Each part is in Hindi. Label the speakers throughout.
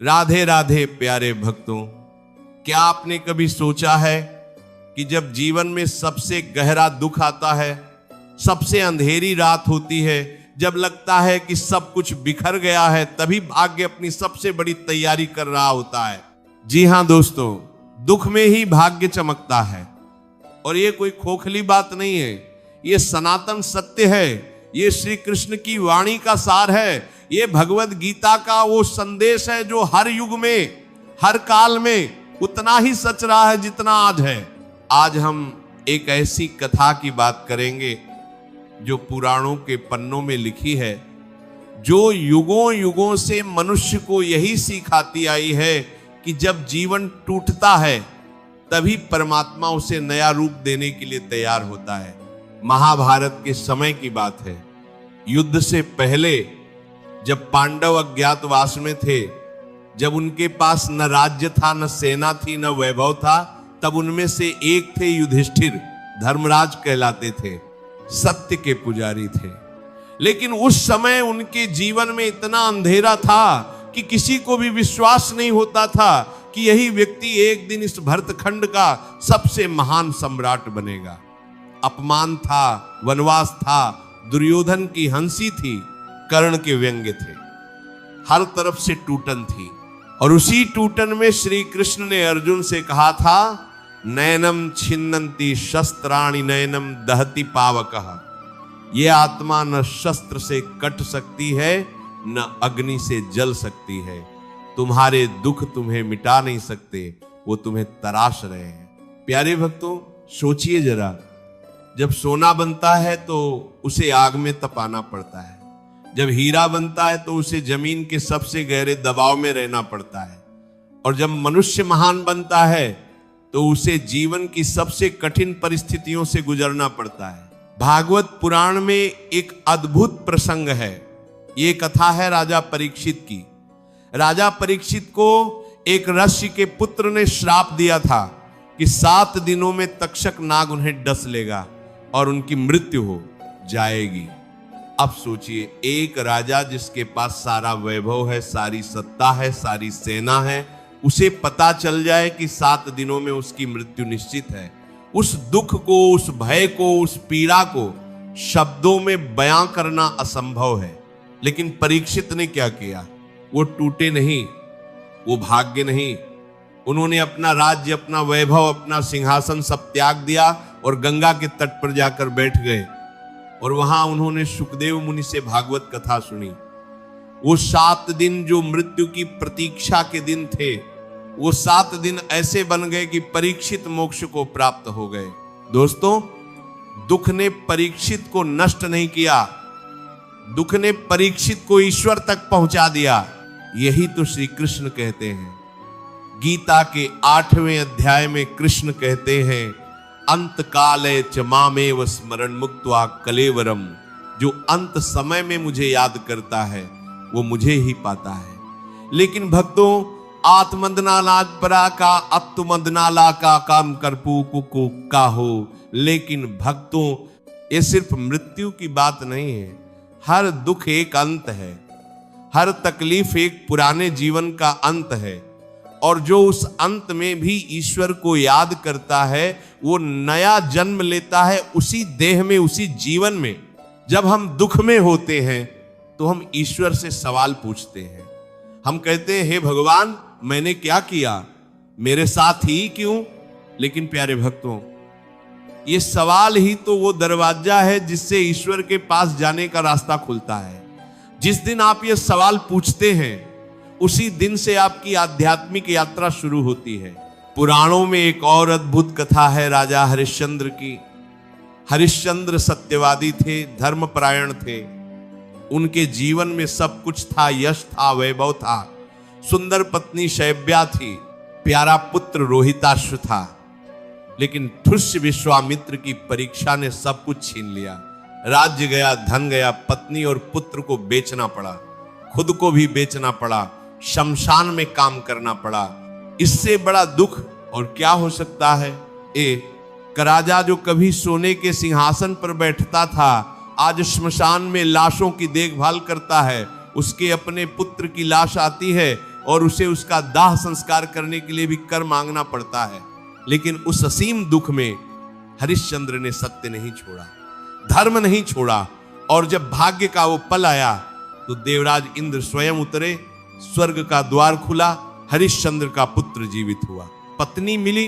Speaker 1: राधे राधे प्यारे भक्तों, क्या आपने कभी सोचा है कि जब जीवन में सबसे गहरा दुख आता है, सबसे अंधेरी रात होती है, जब लगता है कि सब कुछ बिखर गया है, तभी भाग्य अपनी सबसे बड़ी तैयारी कर रहा होता है। जी हां दोस्तों, दुख में ही भाग्य चमकता है। और ये कोई खोखली बात नहीं है, ये सनातन सत्य है, ये श्री कृष्ण की वाणी का सार है, ये भगवद गीता का वो संदेश है जो हर युग में, हर काल में उतना ही सच रहा है जितना आज है। आज हम एक ऐसी कथा की बात करेंगे जो पुराणों के पन्नों में लिखी है, जो युगों युगों से मनुष्य को यही सिखाती आई है कि जब जीवन टूटता है तभी परमात्मा उसे नया रूप देने के लिए तैयार होता है। महाभारत के समय की बात है। युद्ध से पहले जब पांडव अज्ञातवास में थे, जब उनके पास न राज्य था, न सेना थी, न वैभव था, तब उनमें से एक थे युधिष्ठिर, धर्मराज कहलाते थे, सत्य के पुजारी थे। लेकिन उस समय उनके जीवन में इतना अंधेरा था कि किसी को भी विश्वास नहीं होता था कि यही व्यक्ति एक दिन इस भरतखंड का सबसे महान सम्राट बनेगा। अपमान था, वनवास था, दुर्योधन की हंसी थी, कर्ण के व्यंग्य थे, हर तरफ से टूटन थी। और उसी टूटन में श्री कृष्ण ने अर्जुन से कहा था, नैनम छिन्नन्ति शस्त्राणि नैनम दहति पावकः। ये आत्मा न शस्त्र से कट सकती है, न अग्नि से जल सकती है। तुम्हारे दुख तुम्हें मिटा नहीं सकते, वो तुम्हें तराश रहे हैं। प्यारे भक्तों, सोचिए जरा, जब सोना बनता है तो उसे आग में तपाना पड़ता है, जब हीरा बनता है तो उसे जमीन के सबसे गहरे दबाव में रहना पड़ता है, और जब मनुष्य महान बनता है तो उसे जीवन की सबसे कठिन परिस्थितियों से गुजरना पड़ता है। भागवत पुराण में एक अद्भुत प्रसंग है। ये कथा है राजा परीक्षित की। राजा परीक्षित को एक ऋषि के पुत्र ने श्राप दिया था कि 7 दिनों में तक्षक नाग उन्हें डस लेगा और उनकी मृत्यु हो जाएगी। अब सोचिए, एक राजा जिसके पास सारा वैभव है, सारी सत्ता है, सारी सेना है, उसे पता चल जाए कि 7 दिनों में उसकी मृत्यु निश्चित है। उस दुख को, उस भय को, उस पीड़ा को शब्दों में बयां करना असंभव है। लेकिन परीक्षित ने क्या किया? वो टूटे नहीं, वो भाग्य नहीं। उन्होंने अपना राज्य, अपना वैभव, अपना सिंहासन सब त्याग दिया और गंगा के तट पर जाकर बैठ गए। और वहां उन्होंने सुखदेव मुनि से भागवत कथा सुनी। वो 7 दिन जो मृत्यु की प्रतीक्षा के दिन थे, वो 7 दिन ऐसे बन गए कि परीक्षित मोक्ष को प्राप्त हो गए। दोस्तों, दुख ने परीक्षित को नष्ट नहीं किया, दुख ने परीक्षित को ईश्वर तक पहुंचा दिया। यही तो श्री कृष्ण कहते हैं। गीता के 8वें अध्याय में कृष्ण कहते हैं, अंत काले च मामेव स्मरण मुक्त्वा कलेवरम। जो अंत समय में मुझे याद करता है वो मुझे ही पाता है। लेकिन भक्तों, आत्मंदनालाज परा का अत्तुमंदनाला का काम करपू कुकु का हो। लेकिन भक्तों, ये सिर्फ मृत्यु की बात नहीं है। हर दुख एक अंत है, हर तकलीफ एक पुराने जीवन का अंत है। और जो उस अंत में भी ईश्वर को याद करता है, वो नया जन्म लेता है उसी देह में, उसी जीवन में। जब हम दुख में होते हैं तो हम ईश्वर से सवाल पूछते हैं। हम कहते हैं, हे भगवान, मैंने क्या किया, मेरे साथ ही क्यों? लेकिन प्यारे भक्तों, ये सवाल ही तो वो दरवाजा है जिससे ईश्वर के पास जाने का रास्ता खुलता है। जिस दिन आप ये सवाल पूछते हैं, उसी दिन से आपकी आध्यात्मिक यात्रा शुरू होती है। पुराणों में एक और अद्भुत कथा है राजा हरिश्चंद्र की। हरिश्चंद्र सत्यवादी थे, धर्मपरायण थे। उनके जीवन में सब कुछ था, यश था, वैभव था, सुंदर पत्नी शैव्या थी, प्यारा पुत्र रोहिताश्व था। लेकिन ठुष्य विश्वामित्र की परीक्षा ने सब कुछ छीन लिया। राज्य गया, धन गया, पत्नी और पुत्र को बेचना पड़ा, खुद को भी बेचना पड़ा, शमशान में काम करना पड़ा। इससे बड़ा दुख और क्या हो सकता है? एक राजा जो कभी सोने के सिंहासन पर बैठता था, आज श्मशान में लाशों की देखभाल करता है। उसके अपने पुत्र की लाश आती है, और उसे उसका दाह संस्कार करने के लिए भी कर मांगना पड़ता है। लेकिन उस असीम दुख में हरिश्चंद्र ने सत्य नहीं छोड़ा, धर्म नहीं छोड़ा, और जब भाग्य का वो पल आया तो देवराज इंद्र स्वयं उतरे, स्वर्ग का द्वार खुला, हरिश्चंद्र का पुत्र जीवित हुआ, पत्नी मिली,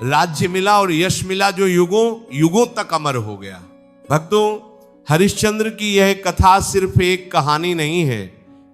Speaker 1: राज्य मिला और यश मिला जो युगों युगों तक अमर हो गया। भक्तों, हरिश्चंद्र की यह कथा सिर्फ एक कहानी नहीं है,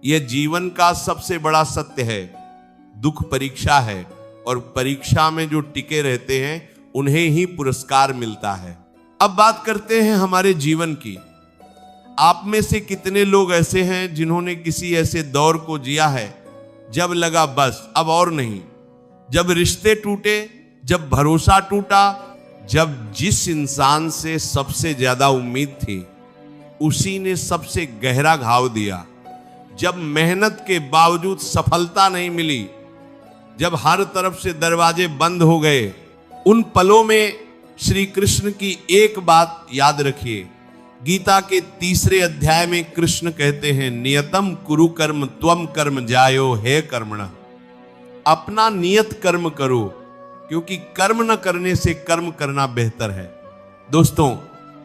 Speaker 1: यह जीवन का सबसे बड़ा सत्य है। दुख परीक्षा है और परीक्षा में जो टिके रहते हैं उन्हें ही पुरस्कार मिलता है। अब बात करते हैं हमारे जीवन की। आप में से कितने लोग ऐसे हैं जिन्होंने किसी ऐसे दौर को जिया है जब लगा बस अब और नहीं, जब रिश्ते टूटे, जब भरोसा टूटा, जब जिस इंसान से सबसे ज्यादा उम्मीद थी उसी ने सबसे गहरा घाव दिया, जब मेहनत के बावजूद सफलता नहीं मिली, जब हर तरफ से दरवाजे बंद हो गए, उन पलों में श्री कृष्ण की एक बात याद रखिए। गीता के 3 अध्याय में कृष्ण कहते हैं, नियतम कुरु कर्म त्वम कर्म जायो हे कर्मण। अपना नियत कर्म करो, क्योंकि कर्म न करने से कर्म करना बेहतर है। दोस्तों,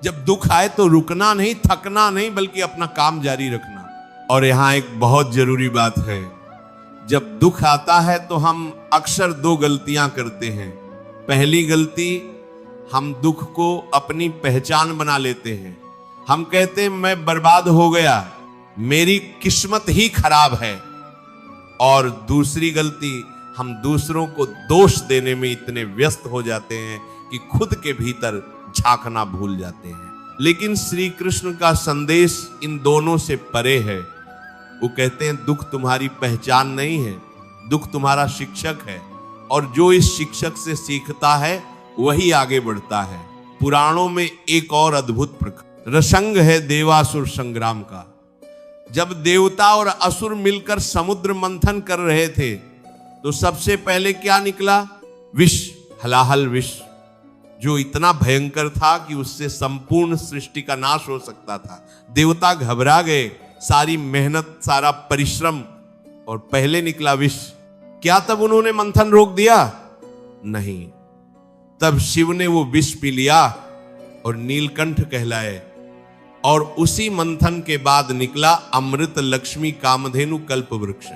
Speaker 1: जब दुख आए तो रुकना नहीं, थकना नहीं, बल्कि अपना काम जारी रखना। और यहां एक बहुत जरूरी बात है, जब दुख आता है तो हम अक्सर 2 गलतियां करते हैं। पहली गलती, हम दुख को अपनी पहचान बना लेते हैं। हम कहते हैं मैं बर्बाद हो गया, मेरी किस्मत ही खराब है। और दूसरी गलती, हम दूसरों को दोष देने में इतने व्यस्त हो जाते हैं कि खुद के भीतर झांकना भूल जाते हैं। लेकिन श्री कृष्ण का संदेश इन दोनों से परे है। वो कहते हैं दुख तुम्हारी पहचान नहीं है, दुख तुम्हारा शिक्षक है, और जो इस शिक्षक से सीखता है वही आगे बढ़ता है। पुराणों में एक और अद्भुत रसंग है देवासुर संग्राम का। जब देवता और असुर मिलकर समुद्र मंथन कर रहे थे तो सबसे पहले क्या निकला? विष, हलाहल विष, जो इतना भयंकर था कि उससे संपूर्ण सृष्टि का नाश हो सकता था। देवता घबरा गए, सारी मेहनत, सारा परिश्रम, और पहले निकला विष। क्या तब उन्होंने मंथन रोक दिया? नहीं। तब शिव ने वो विष पी लिया और नीलकंठ कहलाए, और उसी मंथन के बाद निकला अमृत लक्ष्मी कामधेनु कल्प वृक्ष।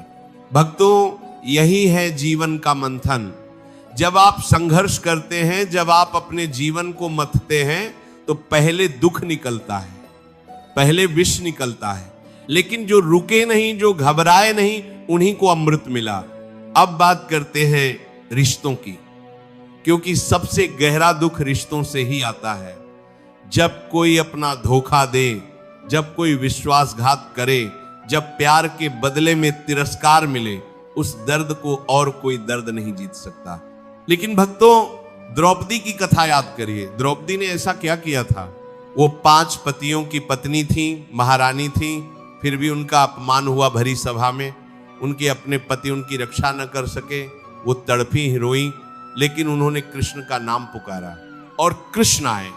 Speaker 1: भक्तों, यही है जीवन का मंथन। जब आप संघर्ष करते हैं, जब आप अपने जीवन को मथते हैं, तो पहले दुख निकलता है, पहले विष निकलता है, लेकिन जो रुके नहीं, जो घबराए नहीं, उन्हीं को अमृत मिला। अब बात करते हैं रिश्तों की, क्योंकि सबसे गहरा दुख रिश्तों से ही आता है। जब कोई अपना धोखा दे, जब कोई विश्वासघात करे, जब प्यार के बदले में तिरस्कार मिले, उस दर्द को और कोई दर्द नहीं जीत सकता। लेकिन भक्तों, द्रौपदी की कथा याद करिए। द्रौपदी ने ऐसा क्या किया था? वो 5 पतियों की पत्नी थी, महारानी थी, फिर भी उनका अपमान हुआ भरी सभा में। उनके अपने पति उनकी रक्षा न कर सके, वो तड़पी, रोई, लेकिन उन्होंने कृष्ण का नाम पुकारा और कृष्ण आए।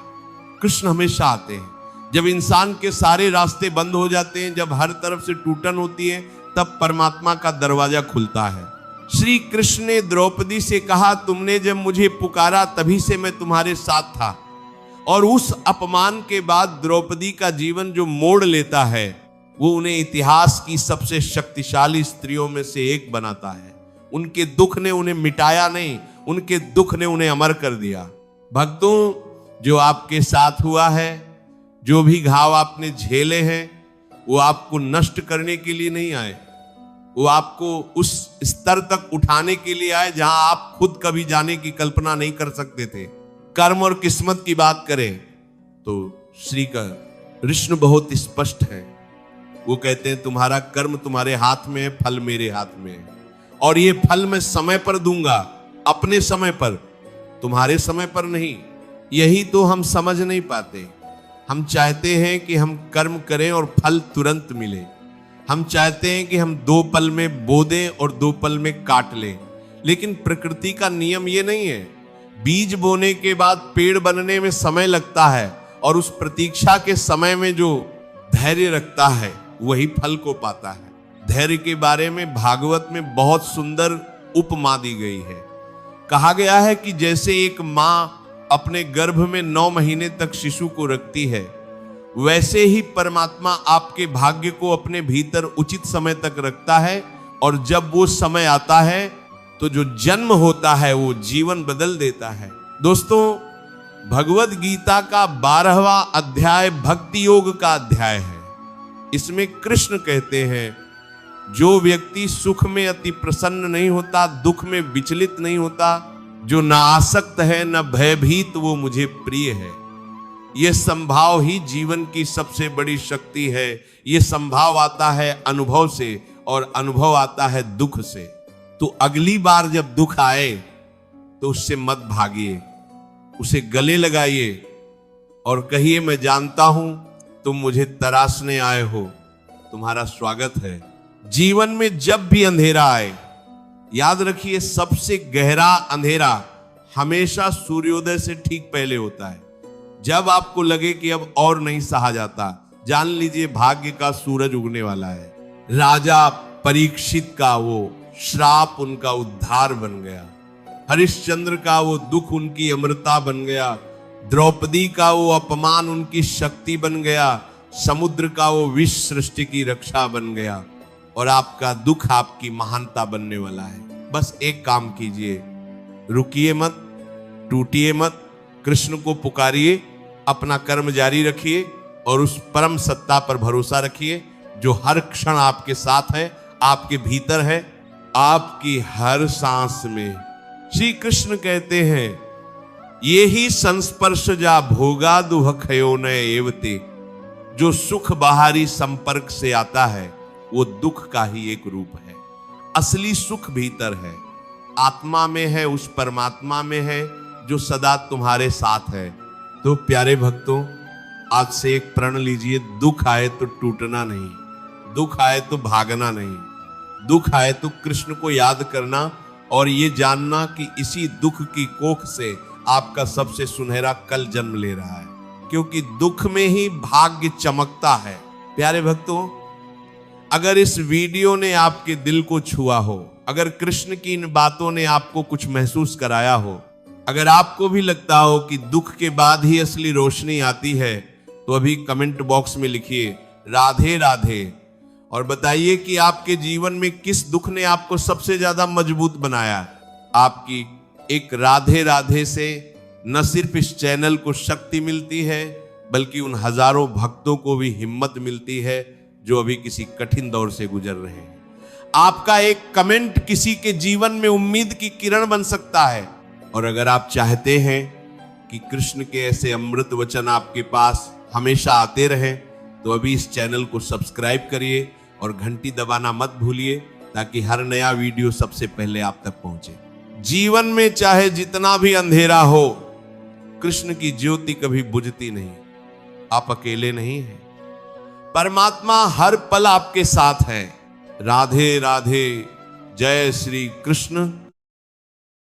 Speaker 1: कृष्ण हमेशा आते हैं। जब इंसान के सारे रास्ते बंद हो जाते हैं, जब हर तरफ से टूटन होती है, तब परमात्मा का दरवाजा खुलता है। श्री कृष्ण ने द्रौपदी से कहा, तुमने जब मुझे पुकारा तभी से मैं तुम्हारे साथ था। और उस अपमान के बाद द्रौपदी का जीवन जो मोड़ लेता है, वो उन्हें इतिहास की सबसे शक्तिशाली स्त्रियों में से एक बनाता है। उनके दुख ने उन्हें मिटाया नहीं, उनके दुख ने उन्हें अमर कर दिया। भक्तों, जो आपके साथ हुआ है, जो भी घाव आपने झेले हैं, वो आपको नष्ट करने के लिए नहीं आए, वो आपको उस स्तर तक उठाने के लिए आए जहां आप खुद कभी जाने की कल्पना नहीं कर सकते थे। कर्म और किस्मत की बात करें तो श्री कृष्ण बहुत स्पष्ट है। वो कहते हैं तुम्हारा कर्म तुम्हारे हाथ में है, फल मेरे हाथ में है, और ये फल मैं समय पर दूंगा, अपने समय पर, तुम्हारे समय पर नहीं। यही तो हम समझ नहीं पाते। हम चाहते हैं कि हम कर्म करें और फल तुरंत मिले। हम चाहते हैं कि हम 2 पल में बो दें और 2 पल में काट लें, लेकिन प्रकृति का नियम ये नहीं है। बीज बोने के बाद पेड़ बनने में समय लगता है, और उस प्रतीक्षा के समय में जो धैर्य रखता है वही फल को पाता है। धैर्य के बारे में भागवत में बहुत सुंदर उपमा दी गई है। कहा गया है कि जैसे एक माँ अपने गर्भ में 9 महीने तक शिशु को रखती है, वैसे ही परमात्मा आपके भाग्य को अपने भीतर उचित समय तक रखता है, और जब वो समय आता है तो जो जन्म होता है वो जीवन बदल देता है। दोस्तों, भगवद गीता का 12वां अध्याय भक्ति योग का अध्याय है। इसमें कृष्ण कहते हैं, जो व्यक्ति सुख में अति प्रसन्न नहीं होता, दुख में विचलित नहीं होता, जो न आसक्त है न भयभीत, वो मुझे प्रिय है। यह संभाव ही जीवन की सबसे बड़ी शक्ति है। यह संभाव आता है अनुभव से, और अनुभव आता है दुख से। तो अगली बार जब दुख आए तो उससे मत भागिए, उसे गले लगाइए और कहिए, मैं जानता हूं तुम मुझे तराशने आए हो, तुम्हारा स्वागत है। जीवन में जब भी अंधेरा आए, याद रखिए सबसे गहरा अंधेरा हमेशा सूर्योदय से ठीक पहले होता है। जब आपको लगे कि अब और नहीं सहा जाता, जान लीजिए भाग्य का सूरज उगने वाला है। राजा परीक्षित का वो श्राप उनका उद्धार बन गया, हरिश्चंद्र का वो दुख उनकी अमरता बन गया, द्रौपदी का वो अपमान उनकी शक्ति बन गया, समुद्र का वो विश्व सृष्टि की रक्षा बन गया, और आपका दुख आपकी महानता बनने वाला है। बस एक काम कीजिए, रुकिए मत, टूटिए मत, कृष्ण को पुकारिए, अपना कर्म जारी रखिए और उस परम सत्ता पर भरोसा रखिए जो हर क्षण आपके साथ है, आपके भीतर है, आपकी हर सांस में। श्री कृष्ण कहते हैं, ये ही संस्पर्श जा भोगा दुह खयो न एवते। जो सुख बाहरी संपर्क से आता है वो दुख का ही एक रूप है। असली सुख भीतर है, आत्मा में है, उस परमात्मा में है जो सदा तुम्हारे साथ है। तो प्यारे भक्तों, आज से एक प्रण लीजिए, दुख आए तो टूटना नहीं, दुख आए तो भागना नहीं, दुख आए तो कृष्ण को याद करना, और ये जानना कि इसी दुख की कोख से आपका सबसे सुनहरा कल जन्म ले रहा है, क्योंकि दुख में ही भाग्य चमकता है। प्यारे भक्तों, अगर इस वीडियो ने आपके दिल को छुआ हो, अगर कृष्ण की इन बातों ने आपको कुछ महसूस कराया हो, अगर आपको भी लगता हो कि दुख के बाद ही असली रोशनी आती है, तो अभी कमेंट बॉक्स में लिखिए राधे राधे, और बताइए कि आपके जीवन में किस दुख ने आपको सबसे ज्यादा मजबूत बनाया। आपकी एक राधे राधे से न सिर्फ इस चैनल को शक्ति मिलती है, बल्कि उन हजारों भक्तों को भी हिम्मत मिलती है जो अभी किसी कठिन दौर से गुजर रहे हैं। आपका एक कमेंट किसी के जीवन में उम्मीद की किरण बन सकता है। और अगर आप चाहते हैं कि कृष्ण के ऐसे अमृत वचन आपके पास हमेशा आते रहें, तो अभी इस चैनल को सब्सक्राइब करिए और घंटी दबाना मत भूलिए, ताकि हर नया वीडियो सबसे पहले आप तक पहुंचे। जीवन में चाहे जितना भी अंधेरा हो, कृष्ण की ज्योति कभी बुझती नहीं। आप अकेले नहीं हैं, परमात्मा हर पल आपके साथ है। राधे राधे, जय श्री कृष्ण।